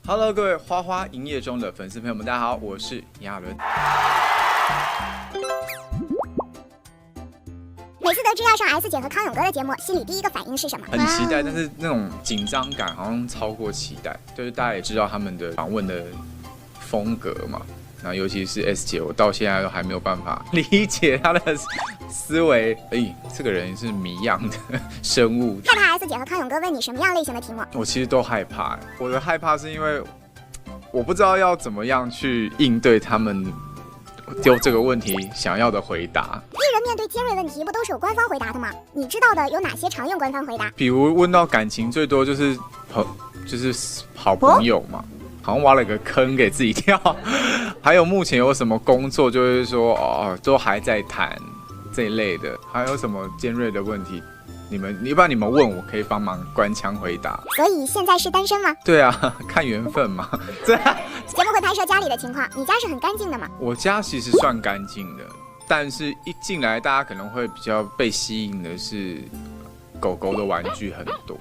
Hello， 各位花花营业中的粉丝朋友们，大家好，我是亚伦。每次得知要上 S 姐和康永哥的节目，心里第一个反应是什么？很期待，但是那种紧张感好像超过期待。就是大家也知道他们的访问的风格嘛，然后尤其是 S 姐，我到现在都还没有办法理解她的思维。这个人是谜样的生物。害怕 S 姐和康永哥问你什么样类型的题目？我其实都害怕。我的害怕是因为我不知道要怎么样去应对他们丢这个问题想要的回答。艺人面对尖锐问题不都是有官方回答的吗？你知道的有哪些常用官方回答？比如问到感情，最多就是好朋友嘛，好像挖了个坑给自己跳。还有目前有什么工作，就是说都还在谈这一类的。还有什么尖锐的问题？要不然你们问我，可以帮忙官腔回答。所以现在是单身吗？对啊，看缘分嘛。对啊。节目会拍摄家里的情况，你家是很干净的吗？我家其实算干净的，但是一进来大家可能会比较被吸引的是狗狗的玩具很多。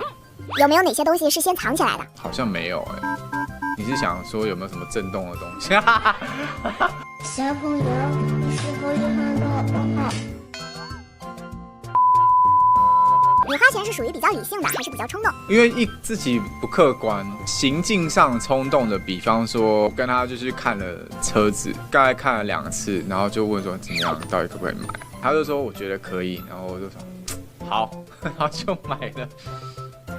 有没有哪些东西是先藏起来的？好像没有你是想说有没有什么震动的东西？小朋友，你是否有很多问号？你花钱是属于比较理性的，还是比较冲动？因为自己不客观，行径上冲动的，比方说跟他就是看了车子，大概看了2次，然后就问说怎么样，到底可不可以买？他就说我觉得可以，然后我就说好，然后就买了。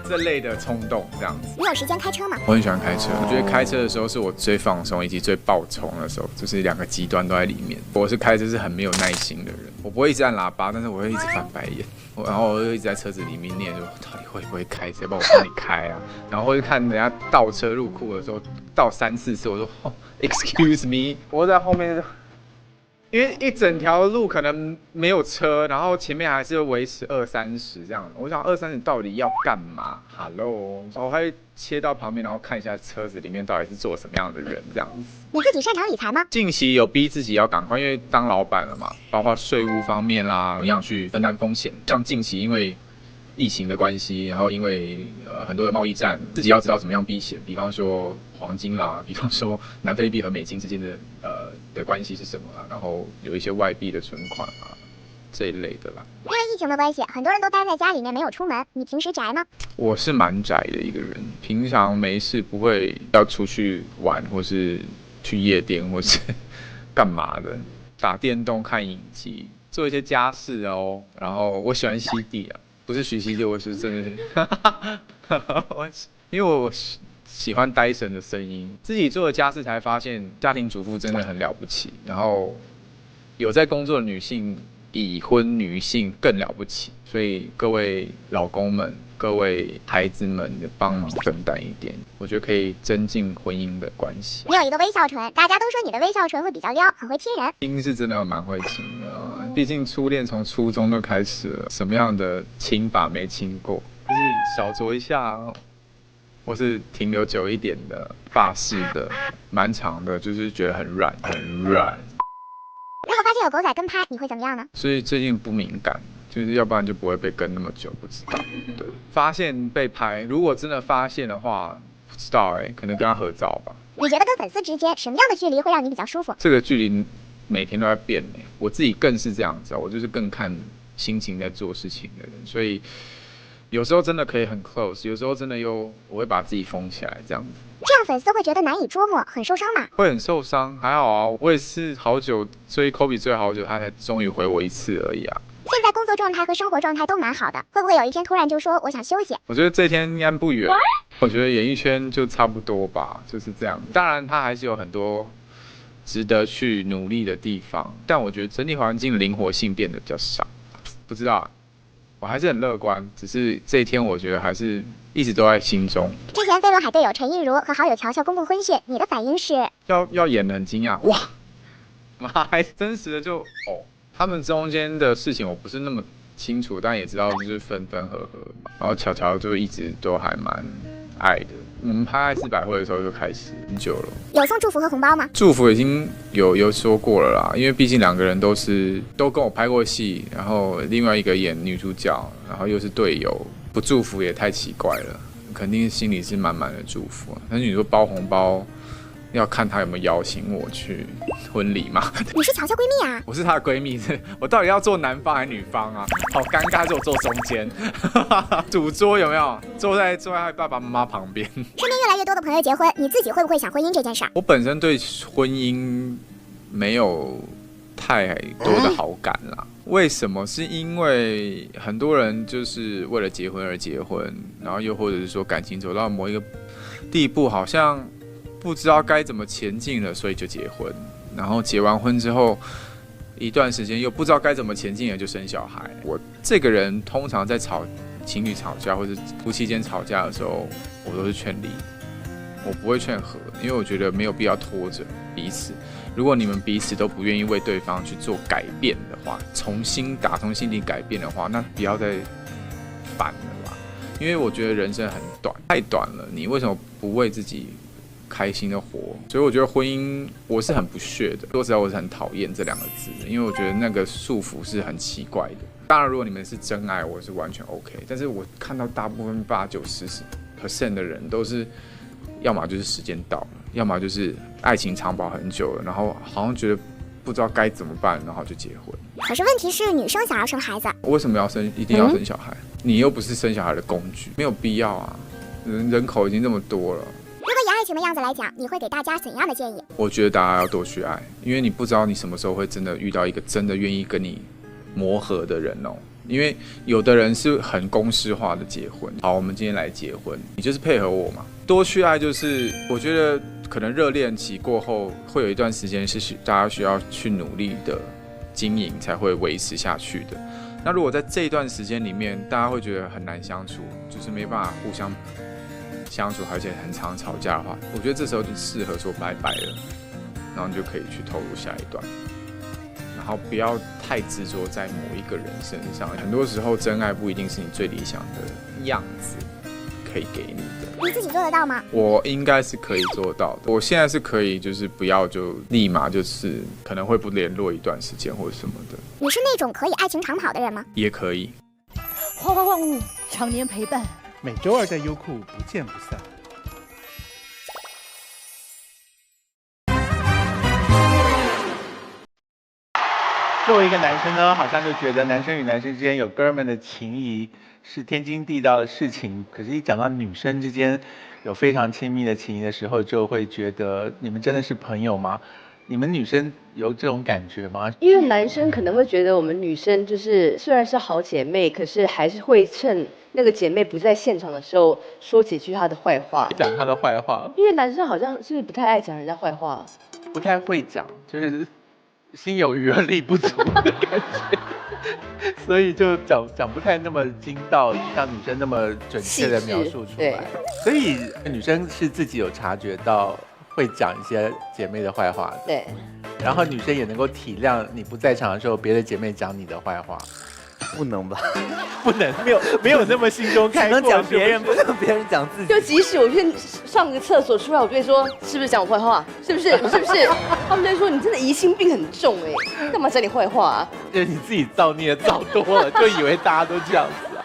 这类的冲动这样子。你有时间开车吗？我很喜欢开车，我觉得开车的时候是我最放松以及最爆冲的时候，就是2个极端都在里面。我是开车是很没有耐心的人，我不会一直按喇叭，但是我会一直翻白眼，然后我就一直在车子里面念说到底会不会开车，帮我帮你开啊。然后或者看人家倒车入库的时候，倒3、4次，我说excuse me， 我在后面。因为一整条路可能没有车，然后前面还是维持20、30这样。我想20、30到底要干嘛 ？Hello， 我还会切到旁边，然后看一下车子里面到底是做什么样的人这样子。你自己擅长理财吗？近期有逼自己要赶快，因为当老板了嘛，包括税务方面啦，怎么样去分担风险。像近期因为疫情的关系，然后因为很多的贸易战，自己要知道怎么样避险，比方说黄金啦，比方说南非币和美金之间的关系是什么啦，然后有一些外币的存款啊这一类的啦。因为疫情的关系，很多人都待在家里面没有出门。你平时宅吗？我是蛮宅的一个人，平常没事不会要出去玩，或是去夜店，或是干嘛的，打电动、看影集，做一些家事哦。然后我喜欢吸地啊。不是徐熙娣，我是真的是，因为我喜欢戴森的声音。自己做的家事才发现，家庭主妇真的很了不起。然后有在工作的女性，已婚女性更了不起。所以各位老公们、各位孩子们，帮忙分担一点，我觉得可以增进婚姻的关系。你有一个微笑唇，大家都说你的微笑唇会比较撩，很会亲人。亲是真的蛮会亲的。毕竟初恋从初中就开始了，什么样的亲法没亲过？就是小酌一下，或是停留久一点的法式的，蛮长的，就是觉得很软，很软。如果发现有狗仔跟拍，你会怎么样呢？所以最近不敏感，就是要不然就不会被跟那么久，不知道。对，发现被拍，如果真的发现的话，不知道可能跟他合照吧。你觉得跟粉丝之间什么样的距离会让你比较舒服？这个距离每天都在变我自己更是这样子，我就是更看心情在做事情的人，所以有时候真的可以很 close， 有时候真的我会把自己封起来这样子。这样粉丝会觉得难以捉摸，很受伤吧？会很受伤，还好啊，我也是好久追 Kobe 追好久，他才终于回我1次而已啊。现在工作状态和生活状态都蛮好的，会不会有一天突然就说我想休息？我觉得这一天应该不远，我觉得演艺圈就差不多吧，就是这样。当然他还是有很多值得去努力的地方，但我觉得整体环境的灵活性变得比较少。不知道，我还是很乐观，只是这一天我觉得还是一直都在心中。之前飞轮海队友陈映如和好友乔乔公布婚讯，你的反应是？要演得很惊讶，哇，妈，还真实的就他们中间的事情我不是那么清楚，但也知道就是分分合合，然后乔乔就一直都还蛮爱的。我们拍爱是百汇的时候就开始很久了。有送祝福和红包吗？祝福已经有说过了啦，因为毕竟2个人都跟我拍过戏，然后另外一个演女主角，然后又是队友，不祝福也太奇怪了。肯定心里是满满的祝福啊。但是你说包红包，要看他有没有邀请我去婚礼嘛。你是巧巧闺蜜啊？我是她的闺蜜，我到底要坐男方还是女方啊？好尴尬，就我坐中间，主桌有没有？坐在她爸爸妈妈旁边。身边越来越多的朋友结婚，你自己会不会想婚姻这件事儿？我本身对婚姻没有太多的好感啦。为什么？是因为很多人就是为了结婚而结婚，然后又或者是说感情走到某一个地步，好像不知道该怎么前进了，所以就结婚。然后结完婚之后，一段时间又不知道该怎么前进了，就生小孩。我这个人通常在情侣吵架或者夫妻间吵架的时候，我都是劝离，我不会劝和，因为我觉得没有必要拖着彼此。如果你们彼此都不愿意为对方去做改变的话，重新打从心底改变的话，那不要再烦了啦。因为我觉得人生很短，太短了，你为什么不为自己开心的活？所以我觉得婚姻我是很不屑的。说实在，我是很讨厌这2个字的，因为我觉得那个束缚是很奇怪的。当然，如果你们是真爱，我是完全 OK。但是我看到大部分80-90% 的人都是，要么就是时间到了，要么就是爱情长跑很久了，然后好像觉得不知道该怎么办，然后就结婚。可是问题是，女生想要生孩子，为什么一定要生小孩？你又不是生小孩的工具，没有必要啊。人口已经这么多了。如果以爱情的样子来讲，你会给大家怎样的建议？我觉得大家要多去爱，因为你不知道你什么时候会真的遇到一个真的愿意跟你磨合的人哦。因为有的人是很公式化的结婚，好，我们今天来结婚，你就是配合我嘛。多去爱就是，我觉得可能热恋期过后会有一段时间是大家需要去努力的经营才会维持下去的。那如果在这一段时间里面，大家会觉得很难相处，就是没办法互相相处，而且很常吵架的话，我觉得这时候就适合说拜拜了，然后你就可以去投入下一段。然后不要太执着在某一个人身上，很多时候真爱不一定是你最理想的样子可以给你的。你自己做得到吗？我应该是可以做到的。我现在是可以，就是不要就立马就是可能会不联络一段时间或者什么的。你是那种可以爱情长跑的人吗？也可以。花花万物，常年陪伴。每周二在优酷不见不散。作为一个男生呢，好像就觉得男生与男生之间有哥们的情谊是天经地道的事情。可是，一讲到女生之间有非常亲密的情谊的时候，就会觉得你们真的是朋友吗？你们女生有这种感觉吗？因为男生可能会觉得我们女生就是虽然是好姐妹，可是还是会趁那个姐妹不在现场的时候说几句她的坏话，讲她的坏话。因为男生好像是不太爱讲人家坏话，不太会讲，就是心有余而力不足的感觉，所以就讲不太那么精到，像女生那么准确的描述出来。所以女生是自己有察觉到会讲一些姐妹的坏话的，对。然后女生也能够体谅你不在场的时候，别的姐妹讲你的坏话。不能吧？不能，没有那么心中开阔，只能讲别人，不能别人讲自己。就即使我去上个厕所出来，我就会说是不是讲我坏话？是不是？是不是？他们就会说你真的疑心病很重哎，干嘛讲你坏话啊？就是你自己造孽造多了，就以为大家都这样子啊。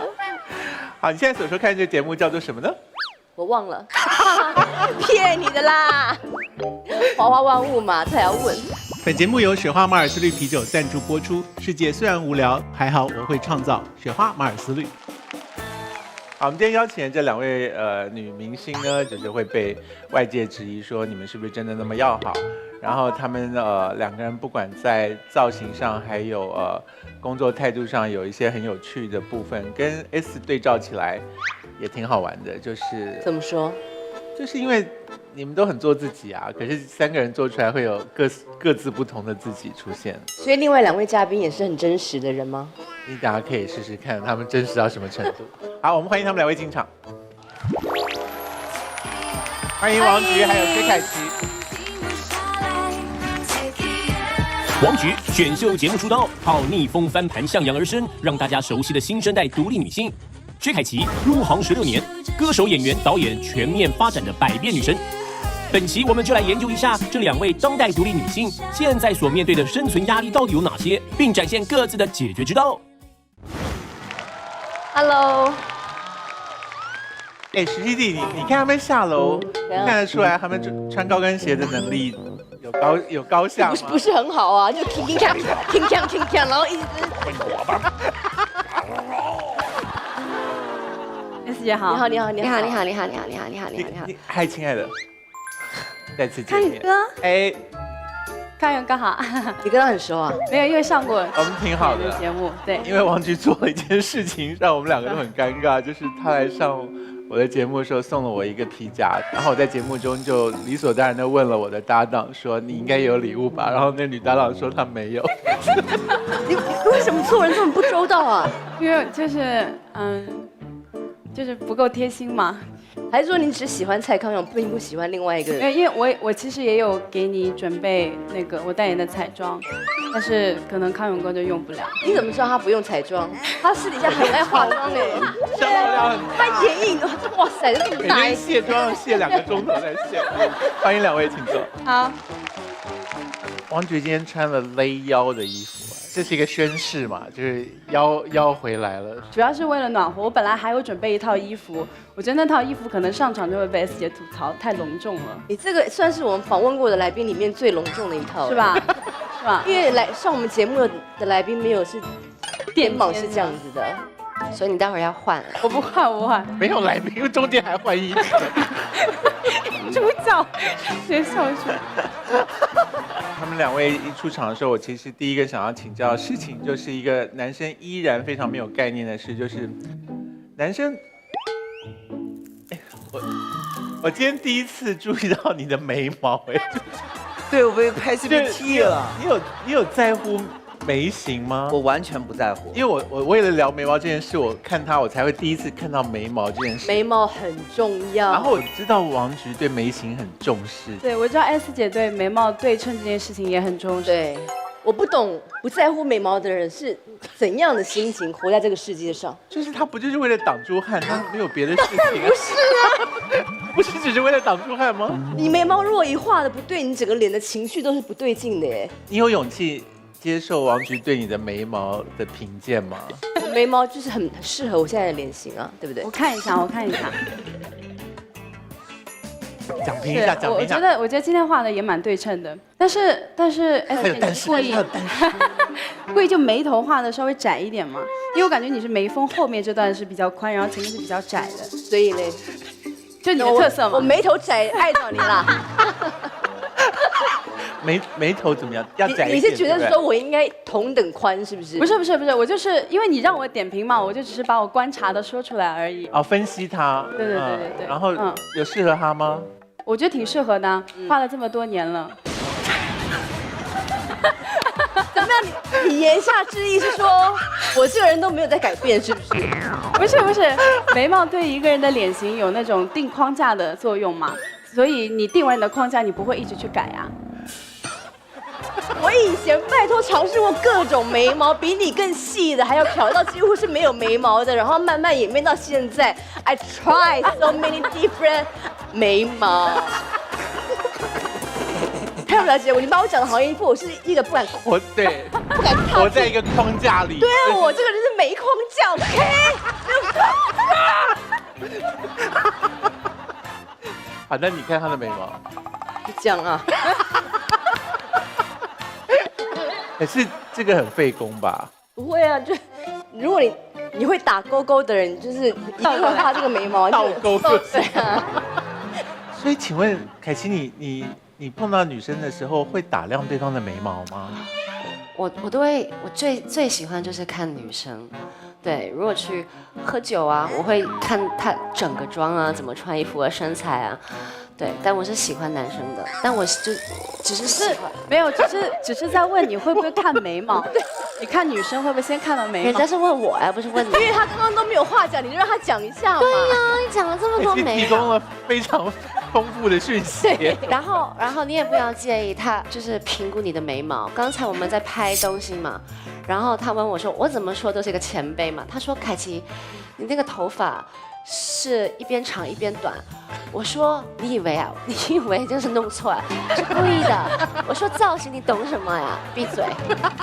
好，你现在所收看这个节目叫做什么呢？我忘了，骗你的啦！花花万物嘛，才要问。本节目由雪花马尔斯绿啤酒赞助播出。世界虽然无聊，还好我会创造。雪花马尔斯绿。好，我们今天邀请的这2位女明星呢，就是会被外界质疑说你们是不是真的那么要好？然后他们2个人不管在造型上，还有工作态度上，有一些很有趣的部分，跟 S 对照起来也挺好玩的。就是怎么说？就是因为你们都很做自己啊，可是3个人做出来会有各自不同的自己出现。所以另外2位嘉宾也是很真实的人吗？你大家可以试试看他们真实到什么程度。好，我们欢迎他们2位进场。欢迎王菊还有薛凯琪。王菊选秀节目出道，靠逆风翻盘向阳而生，让大家熟悉的新生代独立女性。薛凯琪入行16年，歌手、演员、导演全面发展的百变女神。本期我们就来研究一下这2位当代独立女性现在所面对的生存压力到底有哪些，并展现各自的解决之道。Hello，哎，徐熙娣，你看他们下楼，看得出来他们穿高跟鞋的能力有高下吗？不是很好啊，就停锵，然后一直。S 姐好，你好，嗨，亲爱的，再次见面。康永哥，哎，康永哥好，你跟他很熟啊？没有，因为上过我们挺好的节目，对。因为王菊做了一件事情，让我们两个都很尴尬，就是他来上我的节目的时候送了我一个皮夹，然后我在节目中就理所当然的问了我的搭档说：“你应该有礼物吧？”然后那女搭档说她没有。你为什么做人这么不周到啊？因为就是不够贴心嘛。还是说你只喜欢蔡康永，并不喜欢另外一个人？因为我其实也有给你准备那个我代言的彩妆，但是可能康永哥就用不了。你怎么知道他不用彩妆？他私底下很爱化妆哎，消耗量很大，他眼影，哇塞，这么每大天卸妆要卸2个钟头才卸。欢迎两位，请坐。好，王菊今天穿了勒腰的衣服，这是一个宣誓嘛，就是腰回来了。主要是为了暖和。我本来还有准备一套衣服，我觉得那套衣服可能上场就会被 S 姐吐槽太隆重了。你这个算是我们访问过的来宾里面最隆重的一套，是吧？是吧？因为上我们节目的来宾没有是肩膀是这样子的，所以你待会儿要换。我不换，我不换。没有来宾，因为中间还换衣服。主角，学校学。他们两位一出场的时候，我其实第一个想要请教的事情，就是一个男生依然非常没有概念的事，就是男生，我今天第一次注意到你的眉毛，对，我被拍戏被剃了。你有在乎眉形吗？我完全不在乎，因为我为了聊眉毛这件事，我看他我才会第一次看到眉毛这件事。眉毛很重要。然后我知道王菊对眉形很重视。对，我知道 S 姐对眉毛对称这件事情也很重视。对，我不懂不在乎眉毛的人是怎样的心情活在这个世界上。就是他不就是为了挡住汗，他没有别的事情。不是啊，不是只是为了挡住汗吗？你眉毛如果一画的不对，你整个脸的情绪都是不对劲的耶。你有勇气接受王菊对你的眉毛的评鉴吗？我眉毛就是很适合我现在的脸型啊，对不对？我看一下。讲评一下，讲评一下。我觉得今天画的也蛮对称的，但是 S 姐故意就眉头画的稍微窄一点嘛，因为我感觉你是眉峰后面这段是比较宽，然后前面是比较窄的，所以呢，就你的特色嘛。我眉头窄，碍到你啦。眉头怎么样？要窄一点。你是觉得说我应该同等宽，是不是？不是，我就是因为你让我点评嘛，我就只是把我观察的说出来而已。哦，分析他。对。然后有适合他吗？我觉得挺适合的，画了这么多年了。怎么样？你言下之意是说我这个人都没有在改变，是不是？不是，眉毛对一个人的脸型有那种定框架的作用嘛，所以你定完你的框架，你不会一直去改啊。我以前拜托尝试过各种眉毛，比你更细的，还要调到几乎是没有眉毛的，然后慢慢演变到现在。I tried so many different 眉毛。太不了解我，你把我讲的好像一副我是一个不敢活在一个框架里。对啊，我这个人是没框架 ，OK？ 好，那你看他的眉毛，就这样啊。可是这个很费工吧？不会啊，就如果你会打勾勾的人，就是一定会画这个眉毛。倒勾对啊。所以请问凯琪，你碰到女生的时候会打量对方的眉毛吗？我最喜欢就是看女生，对，如果去喝酒啊，我会看她整个妆啊，怎么穿衣服啊，身材啊，对，但我是喜欢男生的，但我就只是没有，只是在问你会不会看眉毛，你看女生会不会先看到眉毛？人家是问我呀，不是问你，因为他刚刚都没有话讲，你就让他讲一下嘛。对呀，你讲了这么多眉毛，提供了非常丰富的讯息。然后你也不要介意他就是评估你的眉毛。刚才我们在拍东西嘛，然后他问我说，我怎么说都是一个前辈嘛。他说凯琪，你那个头发是一边长一边短。我说你以为就是弄错了，是故意的。我说造型你懂什么呀？闭嘴！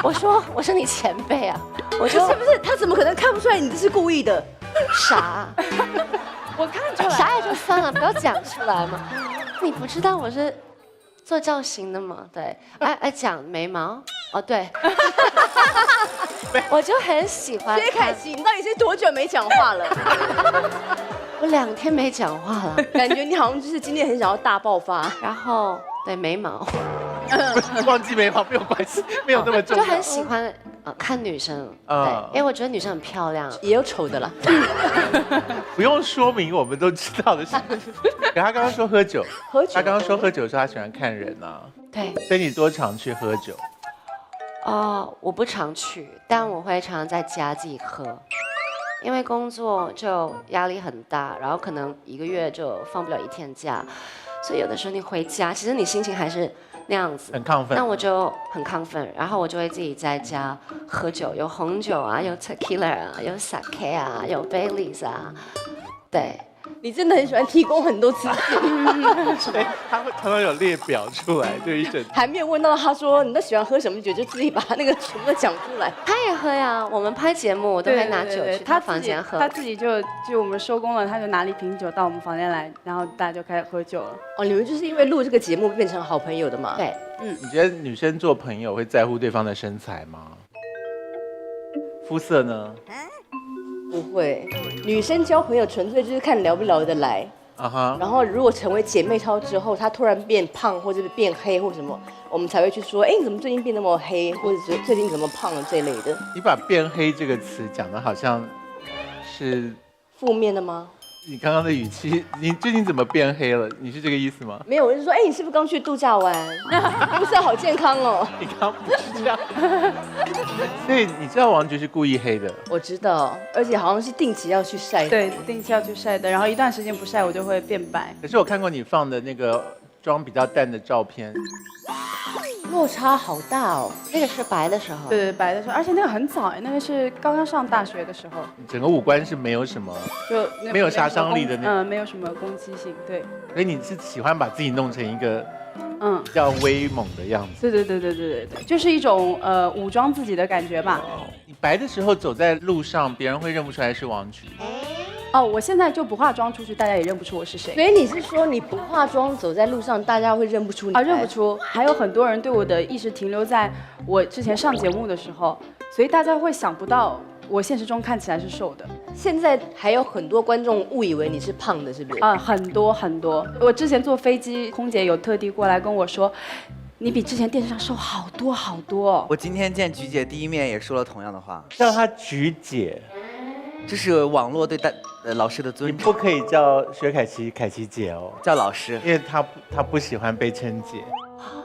我说你前辈啊。我说是不是？他怎么可能看不出来你这是故意的？傻。我看出来，傻也就算了，不要讲出来嘛。你不知道我是做造型的吗？对，讲眉毛，哦对，我就很喜欢。薛凯琪，你到底是多久没讲话了？我2天没讲话了，感觉你好像就是今天很想要大爆发。然后对眉毛，忘记眉毛没有关系，没有那么重要。就很喜欢看女生，对，因为我觉得女生很漂亮，也有丑的啦。不用说明，我们都知道的事。可他刚刚说喝酒，他刚刚说喝酒的时候他喜欢看人啊。对。所以你多常去喝酒？我不常去，但我会常常在家自己喝，因为工作就压力很大，然后可能1个月就放不了1天假，所以有的时候你回家，其实你心情还是那样子，很亢奋。那我就很亢奋，然后我就会自己在家喝酒，有红酒啊，有 tequila 啊，有 sake 啊，有 Baileys 啊，对。你真的很喜欢提供很多资讯，对，他会常常有列表出来，就一整。还没有问到他说你都喜欢喝什么酒，就自己把那个全部都讲出来。他也喝呀，我们拍节目我都会拿酒去他房间喝。他自己就我们收工了，他就拿了1瓶酒到我们房间来，然后大家就开始喝酒了。哦，你们就是因为录这个节目变成好朋友的嘛？对，你觉得女生做朋友会在乎对方的身材吗？肤色呢？不会，女生交朋友纯粹就是看聊不聊得来。然后如果成为姐妹淘之后，她突然变胖或者是变黑或什么，我们才会去说，哎，你怎么最近变那么黑，或者是最近怎么胖了这类的。你把变黑这个词讲的好像是负面的吗？你刚刚的语气，你最近怎么变黑了？你是这个意思吗？没有，我是说，哎，你是不是刚去度假玩？肤色好健康哦。你刚不是这样。所以你知道王菊是故意黑的？我知道，而且好像是定期要去晒。对，定期要去晒的，然后一段时间不晒，我就会变白。可是我看过你放的那个妆比较淡的照片。落差好大哦，那个是白的时候，对，白的时候，而且那个很早哎，那个是刚刚上大学的时候，整个五官是没有什么，就没有杀伤力的那种，没有什么攻击性，对。所以你是喜欢把自己弄成一个比较威猛的样子，对，就是一种武装自己的感觉吧。你白的时候走在路上，别人会认不出来是王菊。哦，我现在就不化妆出去，大家也认不出我是谁。所以你是说你不化妆走在路上，大家会认不出你？啊，认不出。还有很多人对我的意识停留在我之前上节目的时候，所以大家会想不到我现实中看起来是瘦的。现在还有很多观众误以为你是胖的，是不是？很多。我之前坐飞机，空姐有特地过来跟我说，你比之前电视上瘦好多。我今天见菊姐第一面也说了同样的话，叫她菊姐。这是网络对老师的尊重。你不可以叫薛凯琪凯琪姐哦，叫老师，因为她不喜欢被称姐。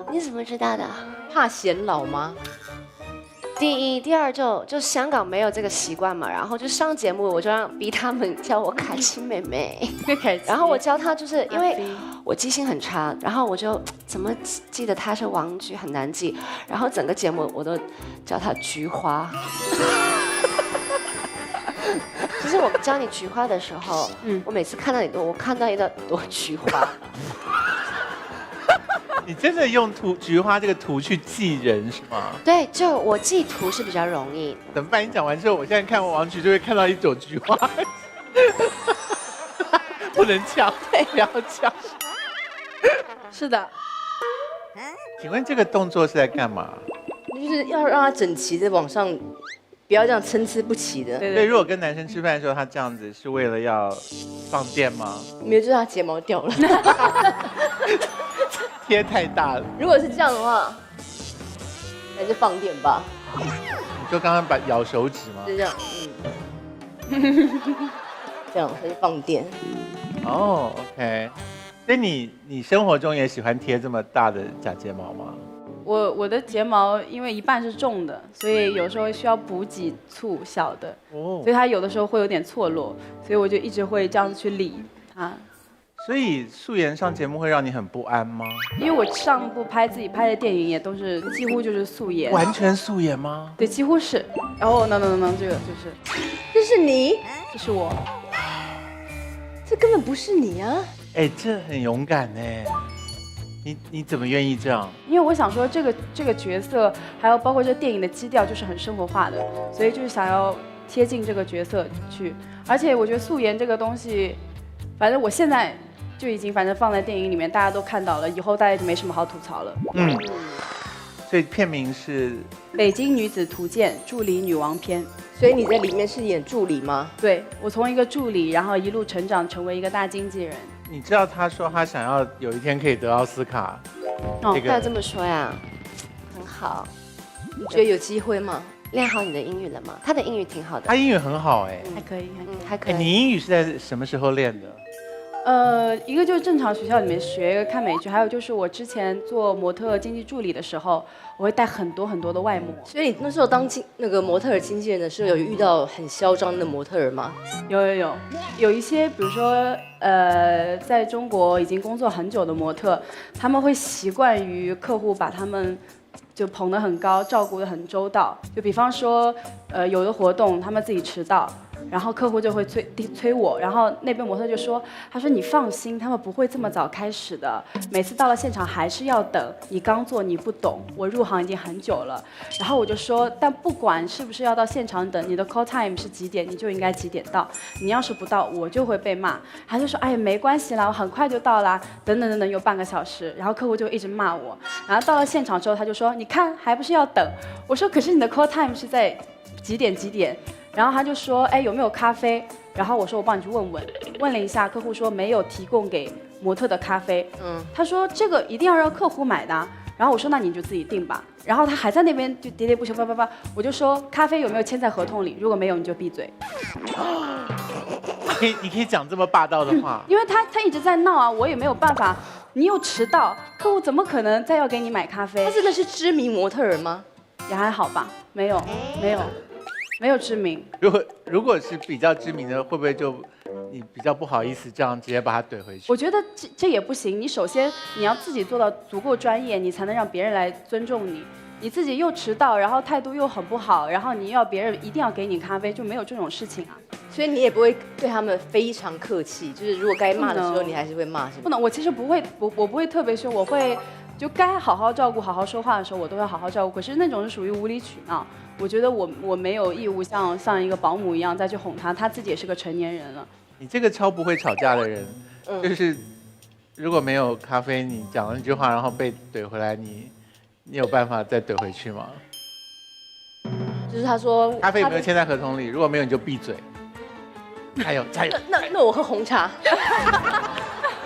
你怎么知道的？怕显老吗？第一、第二就香港没有这个习惯嘛，然后就上节目我就逼他们叫我凯琪妹妹，然后我教她就是因为我记性很差，然后我就怎么记得她是王菊很难记，然后整个节目我都叫她菊花。其实我教你菊花的时候，我每次看到我看到一朵菊花。你真的用菊花这个图去记人是吗？对，就我记图是比较容易。怎么办？你讲完之后，我现在看王菊就会看到一朵菊花，不能抢，不要抢。是的。请问这个动作是在干嘛？就是要让它整齐的往上。不要这样参差不齐的。对，如果跟男生吃饭的时候，他这样子是为了要放电吗？没有，就是他睫毛掉了，贴太大了。如果是这样的话，还是放电吧。你就刚刚把咬手指吗？就这样，这样还是放电。哦 ，OK。所以你生活中也喜欢贴这么大的假睫毛吗？我的睫毛因为一半是重的，所以有时候需要补几簇小的，所以它有的时候会有点错落，所以我就一直会这样子去理它。所以素颜上节目会让你很不安吗？因为我上部自己拍的电影也都是几乎就是素颜。完全素颜吗？对，几乎是。然后no，这个就是，这是你，这是我，这根本不是你啊！哎，这很勇敢哎。你怎么愿意这样？因为我想说，这个角色，还有包括这电影的基调，就是很生活化的，所以就是想要贴近这个角色去。而且我觉得素颜这个东西，反正我现在就已经反正放在电影里面，大家都看到了，以后大家就没什么好吐槽了。所以片名是《北京女子图鉴助理女王篇》。所以你在里面是演助理吗？对，我从一个助理，然后一路成长成为一个大经纪人。你知道他说他想要有一天可以得奥斯卡，不要这么说呀，很好。你觉得有机会吗？练好你的英语了吗？他的英语挺好的。他英语很好哎，还可以，还可以。你英语是在什么时候练的？一个就是正常学校里面学一个看美剧，还有就是我之前做模特经纪助理的时候，我会带很多很多的外模。所以你那时候当那个模特儿经纪人的时候，有遇到很嚣张的模特儿吗？有一些，比如说在中国已经工作很久的模特，他们会习惯于客户把他们就捧得很高，照顾得很周到。就比方说，有的活动他们自己迟到。然后客户就会催我，然后那边模特就说：“他说你放心，他们不会这么早开始的，每次到了现场还是要等。你刚做你不懂，我入行已经很久了。”然后我就说：“但不管是不是要到现场等，你的 call time 是几点，你就应该几点到。你要是不到，我就会被骂。”他就说：“哎，没关系啦，我很快就到啦。”等等等等，又半个小时，然后客户就一直骂我。然后到了现场之后，他就说：“你看，还不是要等？”我说：“可是你的 call time 是在几点几点？”然后他就说：“哎，有没有咖啡？”然后我说：“我帮你去问问。”问了一下，客户说没有提供给模特的咖啡。他说这个一定要让客户买的。然后我说：“那你就自己订吧。”然后他还在那边就喋喋不休，叭。我就说：“咖啡有没有签在合同里？如果没有，你就闭嘴。”你可以讲这么霸道的话？因为他一直在闹啊，我也没有办法。你又迟到，客户怎么可能再要给你买咖啡？他真的是知名模特儿吗？也还好吧，没有知名。如果是比较知名的，会不会就你比较不好意思这样直接把他怼回去？我觉得这也不行。你首先你要自己做到足够专业，你才能让别人来尊重你。你自己又迟到，然后态度又很不好，然后你要别人一定要给你咖啡，就没有这种事情啊。所以你也不会对他们非常客气，就是如果该骂的时候，你还是会骂，是吗？不能，我其实不会，我不会特别凶，我会就该好好照顾、好好说话的时候，我都会好好照顾。可是那种是属于无理取闹。我觉得我没有义务像一个保姆一样再去哄他，他自己也是个成年人了。你这个超不会吵架的人，就是如果没有咖啡，你讲了一句话，然后被怼回来，你有办法再怼回去吗？就是他说咖啡有没有签在合同里？如果没有，你就闭嘴。加油！那我喝红茶。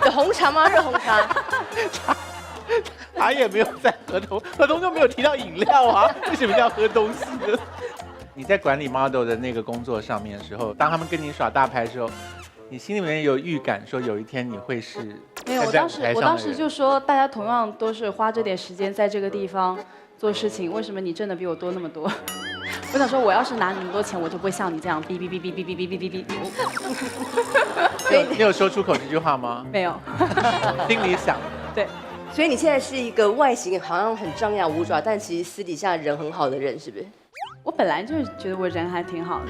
有红茶吗？热红茶。他也没有在合同就没有提到饮料啊，为什么要喝东西呢？你在管理 model 的那个工作上面的时候，当他们跟你耍大牌的时候，你心里面有预感说有一天你会是没有？我当时就说，大家同样都是花这点时间在这个地方做事情，为什么你挣的比我多那么多？我想说，我要是拿那么多钱，我就不会像你这样哔哔哔哔哔哔哔哔哔哔。所以你有说出口这句话吗？没有，心里想。对。所以你现在是一个外形好像很张牙舞爪，但其实私底下人很好的人，是不是？我本来就是觉得我人还挺好的。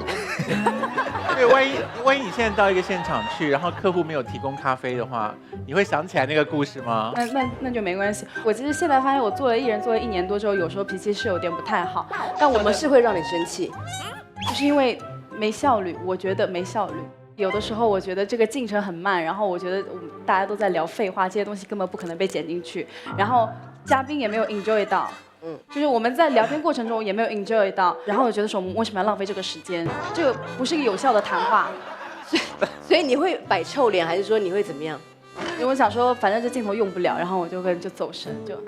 对，万一你现在到一个现场去，然后客户没有提供咖啡的话，你会想起来那个故事吗？那就没关系。我其实现在发现，我做了艺人做了1年多之后，有时候脾气是有点不太好。但什么事会让你生气？就是因为没效率，我觉得没效率。有的时候我觉得这个进程很慢，然后我觉得大家都在聊废话，这些东西根本不可能被剪进去，然后嘉宾也没有 enjoy 到，就是我们在聊天过程中也没有 enjoy 到，然后我觉得说我们为什么要浪费这个时间？这个不是一个有效的谈话，所以你会摆臭脸，还是说你会怎么样？因为我想说，反正这镜头用不了，然后我就走神就。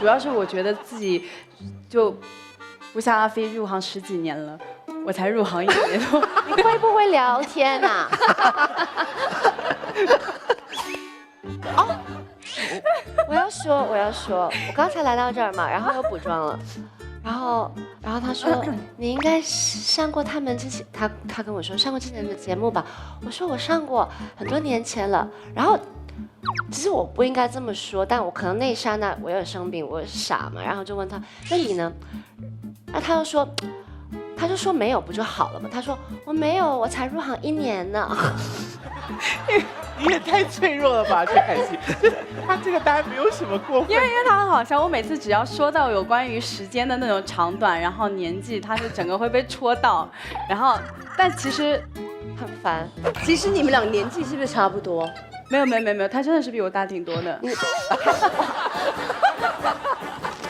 主要是我觉得自己就。不像阿飞入行10几年了，我才入行1年多。你会不会聊天啊？哦，我要说，我刚才来到这儿嘛，然后又补妆了，然后他说你应该上过他们之前，他跟我说上过之前的节目吧。我说我上过很多年前了，然后。其实我不应该这么说，但我可能那一刹那我有生病，我傻嘛，然后就问他，那你呢？那他又说，他就说没有不就好了吗？他说我没有，我才入行1年呢。你也太脆弱了吧，薛凯琪！他这个答案没有什么过分。因为他很好笑，我每次只要说到有关于时间的那种长短，然后年纪，他就整个会被戳到。然后，但其实很烦。其实你们俩年纪是不是差不多？没有，他真的是比我大挺多的。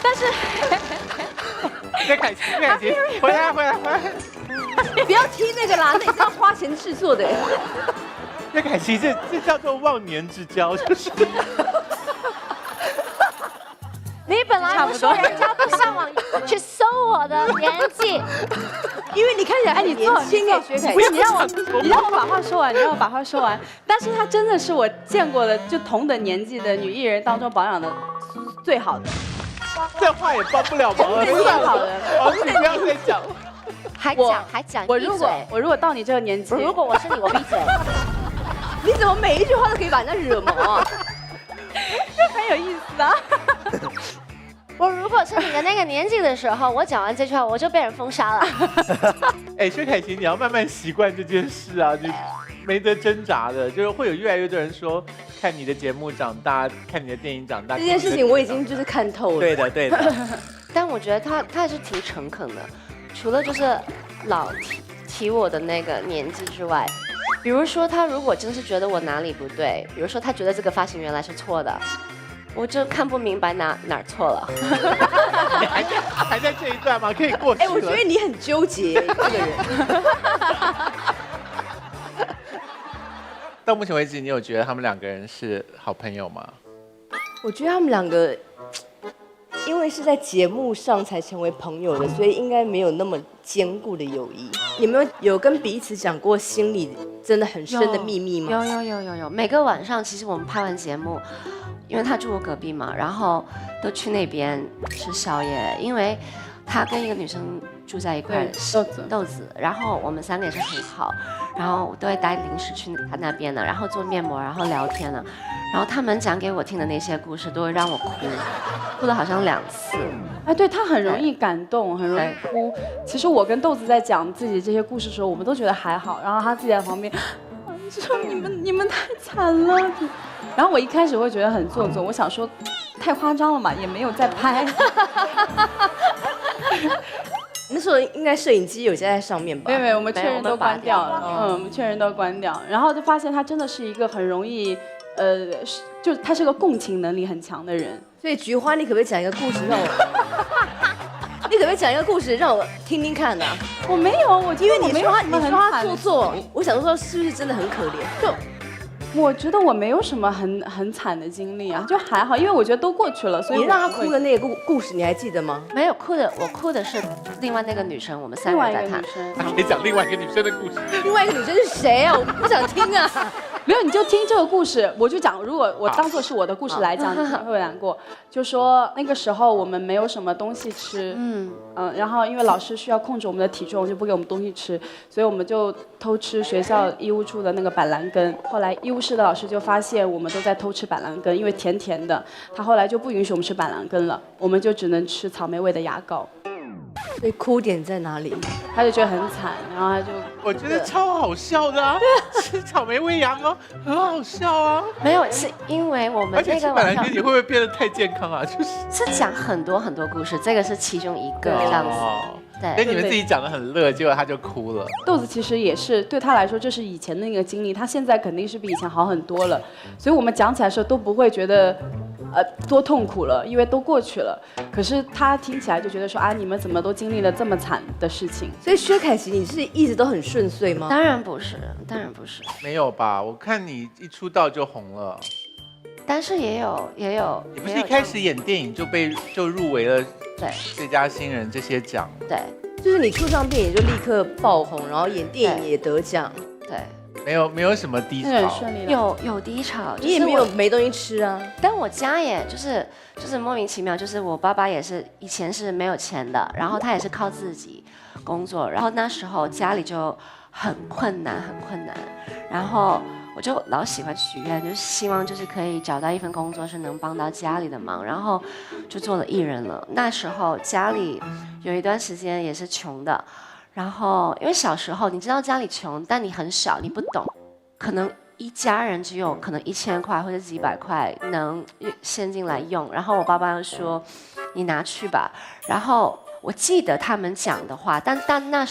但是，薛凯琪，回来。不要听那个啦，那是要花钱制作的。薛凯琪，这叫做忘年之交，就是。你本来不说人家不上网去搜我的年纪，因为你看起来很年轻哎，薛凯琪。不是你让我把话说完，但是她真的是我见过的就同等年纪的女艺人当中保养的最好的。这话也帮不了忙了，最好的。你不要再讲。还讲，我如果到你这个年纪，如果我是你，我闭嘴。你怎么每一句话都可以把人家惹毛啊？这很有意思啊！我如果是你的那个年纪的时候，我讲完这句话，我就被人封杀了。哎，薛凯琪，你要慢慢习惯这件事啊，你没得挣扎的，就是会有越来越多人说，看你的节目长大，看你的电影长大。这件事情我已经就是看透了。对的。但我觉得他还是挺诚恳的，除了就是老提我的那个年纪之外。比如说，他如果真是觉得我哪里不对，比如说他觉得这个发型原来是错的，我就看不明白哪儿错了。你还在这一段吗？可以过去了。我觉得你很纠结这个人。到目前为止，你有觉得他们2个人是好朋友吗？我觉得他们2个，因为是在节目上才成为朋友的，所以应该没有那么坚固的友谊。你们有跟彼此讲过心里真的很深的秘密吗？有。每个晚上，其实我们拍完节目，因为他住我隔壁嘛，然后都去那边吃宵夜，因为他跟一个女生住在一块，豆子，然后我们3个也是很好，然后我都会带零食去他那边的，然后做面膜，然后聊天了，然后他们讲给我听的那些故事，都会让我哭了好像2次。哎，对，他很容易感动，很容易哭。其实我跟豆子在讲自己这些故事的时候，我们都觉得还好，然后他自己在旁边，说你们太惨了。然后我一开始会觉得很做作，我想说太夸张了嘛，也没有在拍。那时候应该摄影机有加在上面吧？没有，我们确认都关掉了。我们确认都关掉，然后就发现他真的是一个很容易，就是他是个共情能力很强的人。所以菊花，你可不可以讲一个故事让我？你可不可以讲一个故事让我听听看呢？我没有，因为你说他做作，我想说是不是真的很可怜？我觉得我没有什么很惨的经历啊，就还好，因为我觉得都过去了，所以你让他哭的那个故事你还记得吗？没有哭的，我哭的是另外那个女生，我们3个人在谈。他可以讲另外一个女生的故事。另外一个女生是谁啊？我不想听啊。没有，你就听这个故事，我就讲，如果我当做是我的故事来讲，你可能会难过。就说那个时候我们没有什么东西吃，然后因为老师需要控制我们的体重，就不给我们东西吃，所以我们就偷吃学校医务处的那个板蓝根。后来医务室的老师就发现我们都在偷吃板蓝根，因为甜甜的，他后来就不允许我们吃板蓝根了，我们就只能吃草莓味的牙膏。所以哭点在哪里？他就觉得很惨，然后他就我觉得超好笑的啊！吃草莓味牙膏很好笑啊。没有，是因为我们那个晚上，而且吃板蓝根你会不会变得太健康啊？是讲很多故事，这个是其中一个这样子。对，跟你们自己讲的很乐，结果他就哭了。豆子其实也是对他来说，这是以前的那个经历，他现在肯定是比以前好很多了，所以我们讲起来的时候都不会觉得多痛苦了，因为都过去了。可是他听起来就觉得说啊，你们怎么都经历了这么惨的事情？所以薛凯琪，你是一直都很顺遂吗？当然不是。没有吧？我看你一出道就红了。但是也有。你不是一开始演电影就入围了最佳新人这些奖？对，就是你出上电影就立刻爆红，然后演电影也得奖。对。没有什么低潮，很顺利。有低潮，你也没东西吃啊。但我家也就是莫名其妙，就是我爸爸也是以前是没有钱的，然后他也是靠自己工作，然后那时候家里就很困难，然后我就老喜欢许愿，就是希望就是可以找到一份工作是能帮到家里的忙，然后就做了艺人了。那时候家里有一段时间也是穷的。然后因为小时候你知道家里穷，但你很小，你不懂，可能一家人只有可能1000块或者几百块能现金来用，然后我爸爸就说你拿去吧，然后。我记得他们讲的话，但那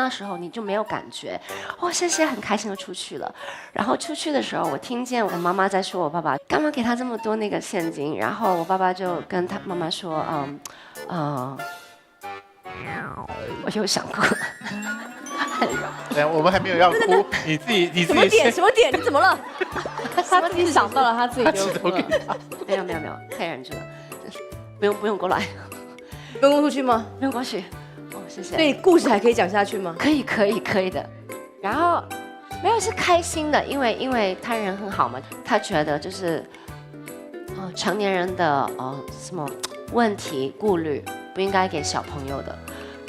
时候你就没有感觉，谢谢，很开心的出去了。然后出去的时候，我听见我妈妈在说我爸爸干嘛给他这么多那个现金，然后我爸爸就跟他妈妈说，我又想哭。对，我们还没有要哭，你自己什么点？什么点？你怎么了？他自己想到了，他自己就哭了。没有，可以忍住了，不用过来。不用出去吗？不用过去。谢谢。所以故事还可以讲下去吗？可以的。然后没有是开心的，因为他人很好嘛，他觉得就是成年人的什么问题顾虑不应该给小朋友的。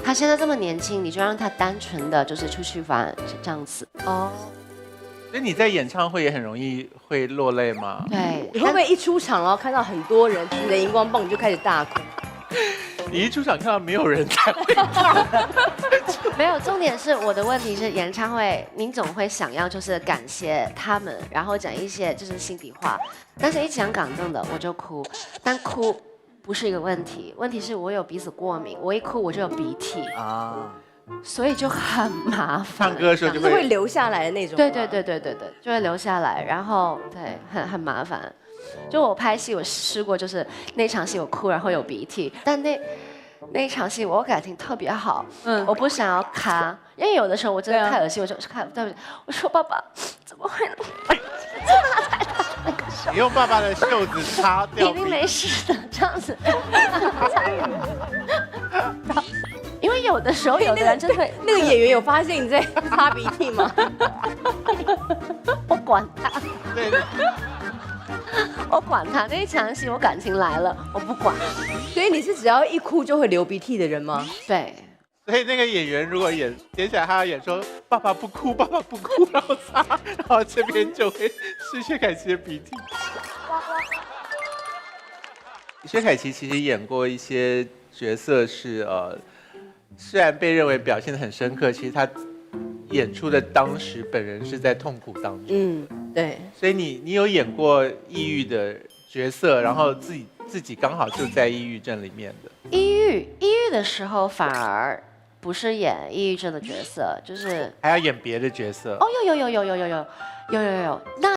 他现在这么年轻，你就让他单纯的就是出去玩这样子。所以你在演唱会也很容易会落泪吗？对。你会不会一出场然后看到很多人举着荧光棒，你就开始大哭？你一出场看到没有人在会没有，重点是我的问题是演唱会，您总会想要就是感谢他们，然后讲一些就是心底话，但是一讲感动的我就哭，但哭不是一个问题，问题是我有鼻子过敏，我一哭我就有鼻涕啊，所以就很麻烦。唱歌的时候就会流下来的那种。对，就会流下来，然后对很麻烦。就我拍戏，我试过，就是那场戏我哭，然后有鼻涕，但那场戏我感情特别好，我不想要卡，因为有的时候我真的太恶心，我就看对不起，我说爸爸怎么会？你用爸爸的袖子擦掉，一定没事的，这样子。因为有的时候有的人真的会，那个演员有发现你在擦鼻涕吗？我管他。对。我管他，那一场戏我感情来了，我不管。所以你是只要一哭就会流鼻涕的人吗？对。所以那个演员如果接下来他要演说爸爸不哭，爸爸不哭，然后擦，然后这边就会是薛凯琪的鼻涕。薛凯琪其实演过一些角色是虽然被认为表现得很深刻，其实他演出的当时本人是在痛苦当中。对。所以你有演过抑郁的角色，然后自己刚好就在抑郁症里面的。抑郁的时候反而不是演抑郁症的角色，就是还要演别的角色。有，那